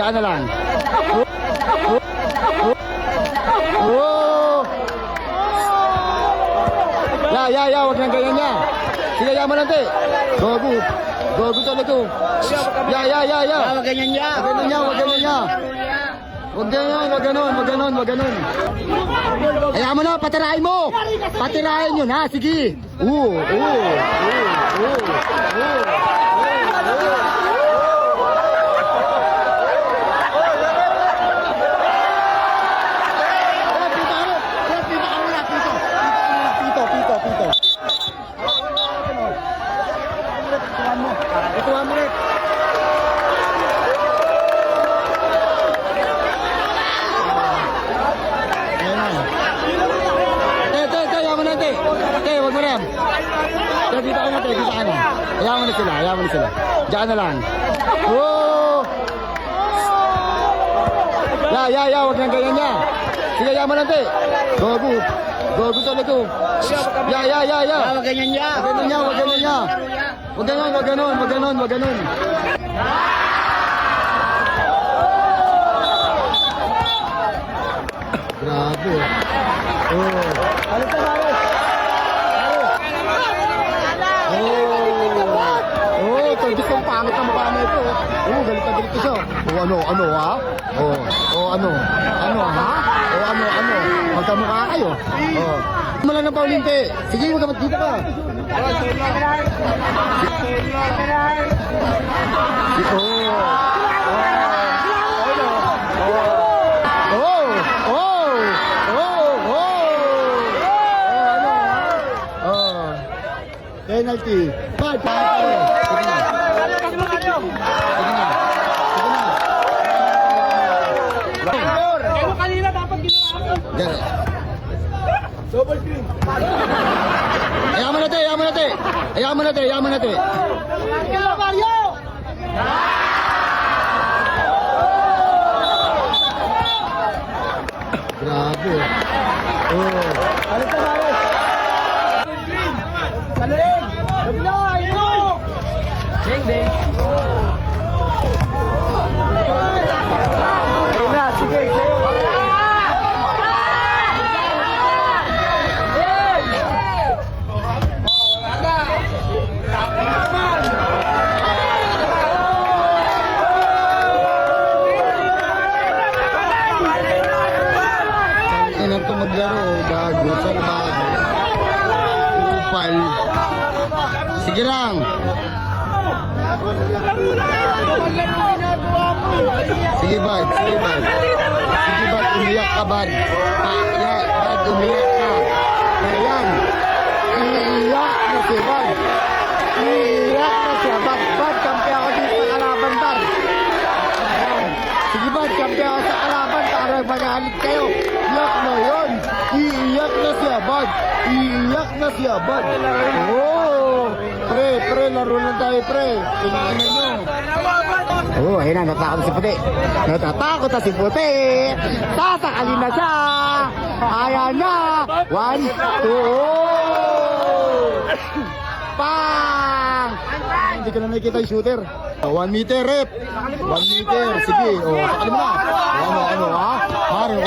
Saan na lang? Oh! Ya, wag nang ganyan niya. Sige, yaman natin. Gogo. Gogo talaga. Ya. Wag ganyan niya. Wag ganyan niya. Wag ganon. Ayaw mo na, patirahin mo. Patirahin yun, ha? Sige. Pito. Ituan mo rin. Yaman natin. Wag mo rin. Dito ka na. Ayaw mo na sila. Diyan na lang. Ya, wag nang ganyan niya. Sige, yaman natin. Gogo talaga. Ya. Wag ganyan niya. Wag ganon. Grabe. Tagis ng pangit ang mukha na ito. Galit na siya. Ano, ha? Ano? Magkamukha kayo. Malang ng Paulinte. Sige, magamat dito ka. Penalty. Bad. Kaya kanina dapat ginawa. Double screen. Ayaw mo natin. Mario! Grabe. Kaling! Sabihin! Ding! Sige, Inang ito maglaro, bago sa bago. Upal. Sige lang. Sige bad, umiyak ka bad. Bad, umiyak ka. Ayan. Iiyak na si bad. Bad, kampi ako dito sa kalaban, bad. Sige bad, kampi ako sa kalaban para magalit kayo. Iyak mo yun. Iiyak na siya, bad. Pre, laro na tayo, pre. Kinain nyo. Ayun na, natatakot na si Puti. Sasakalin na siya. Ayan na. 1, 2. Pang! Hindi ko na nakikita yung shooter. 1 meter, rep. 1 meter. Sige. Sakalin mo na. Ano, ha? Mario.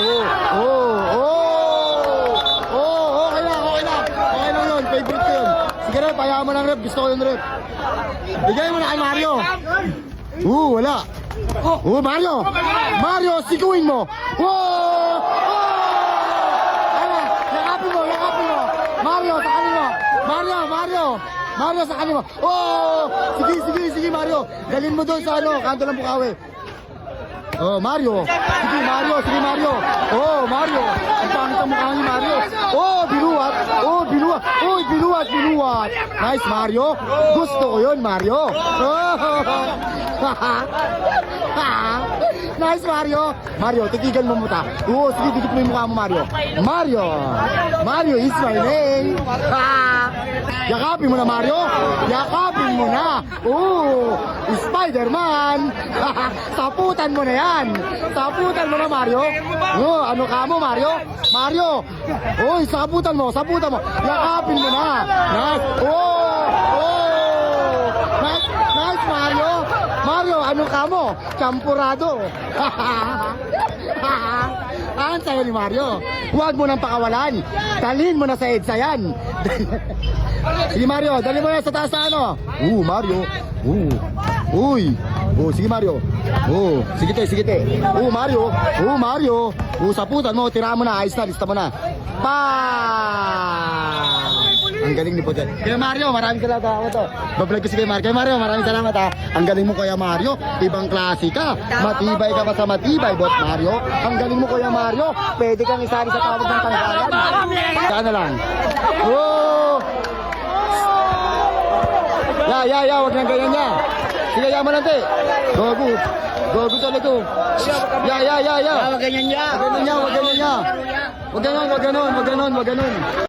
Okay na yun. Favorite ko yun. Sige, rep. Ayaw mo ng rep. Gusto ko yung rep. Bigay mo na kay Mario. Wala. Mario, siguin mo. Yakapin mo. Mario, sa kanila. Mario, sa kanila. Sige, Mario. Galin mo doon sa kanto ng Bukawi. Mario. Sige, Mario. Mario. Ang pangit ang mukha ni Mario. Binuwat. Nice, Mario. Gusto ko yun, Mario. Nice, Mario. Mario, tigigan mo muta. Sige, dikit mo yung mukha mo, Mario. Mario is my name. Yakapin mo na, Mario. Spider-Man. Saputan mo na yan. Mario. Ano ka mo, Mario? Saputan mo. Yakapin mo na. Nice. Nice, Mario. Ano ka mo? Champurado. Ang sayo ni Mario. Huwag mo nang pakawalan. Dalhin mo na sa EDSA yan. Sige Mario, dalhin mo na sa taas na ano. Mario. Uy. Sige Mario. Sige te. Mario. Mario. Saputan mo, tira mo na, ayos na, lista mo na. Ang galing ni Podet. Kaya Mario, maraming salamat ako to. Bablog ko si kay Mario. Kaya Mario, maraming salamat ha. Ang galing mo Kuya Mario. Ibang klase ka. Matibay ka pa sa matibay, Bot Mario. Ang galing mo Kuya Mario. Pwede kang isali sa tawag ng tanggalan. Sana lang. Ya, wag nang ganyan niya. Sige, yaman lang te. Gogo talaga. Ya. Wag ganyan niya. Wag ganyan niya. Wag ganon.